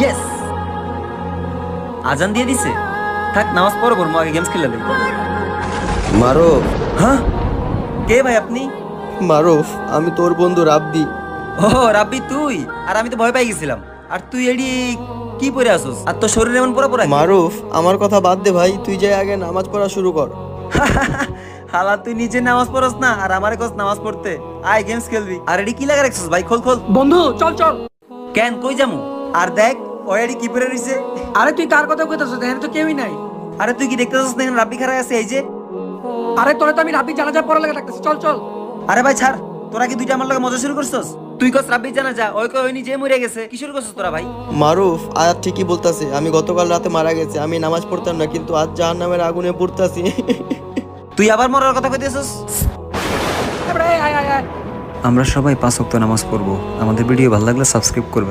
Yes, আজান দিয়ে দিছে। থাক নামাজ পড়বো, আগে গেমস খেলে লই। মারুফ, হ্যাঁ, কে ভাই আপনি? মারুফ, আমি তোর বন্ধু রাব্বি। ও রাব্বি তুই? আর আমি তো ভয় পাই গেছিলাম। আর তুই এডি কি পরে আসোস? আর তোর শরীর এমন পুরো পুরো মারুফ, আমার কথা বাদ দে ভাই, তুই যে আগে নামাজ পড়া শুরু কর। হালা তুই নিজে নামাজ পড়স না আর আমারে কস নামাজ পড়তে? আয় গেমস খেলবি। আর এডি কি লাগা রাখছিস ভাই? খোল খোল। বন্ধু চল চল। কেন কই যামু? আর দেখ ও এডি কি পরে রইছে। আরে তুই কার কথা কইতাছিস? এখানে তো কেউই নাই। আরে তুই কি দেখতেছিস না রাব্বি খাড়া আছে এই যে? আরে তোরে তো আমি রাব্বি জানাজা পড়া লাগা ডাকতেছি, চল চল। আরে ভাই ছাড়, তোরা কি দুইটা আমার লগে মজা শুরু করছস? তুই কস রাব্বি জানা যা, ওই কই ওই নিজে মরে গেছে। কি শুরু করছস তোরা ভাই? মারুফ, আয়াত ঠিকই বলতাছে, আমি গতকাল রাতে মারা গেছে, আমি নামাজ পড়তাম না, কিন্তু আজ জাহান্নামের আগুনে পড়তাছি। তুই আবার মরার কথা কইতেছস? এবারে আয় আয় আয়। আমরা সবাই 5 ওয়াক্ত নামাজ পড়বো। আমাদের ভিডিও ভালো লাগলে সাবস্ক্রাইব করবেন।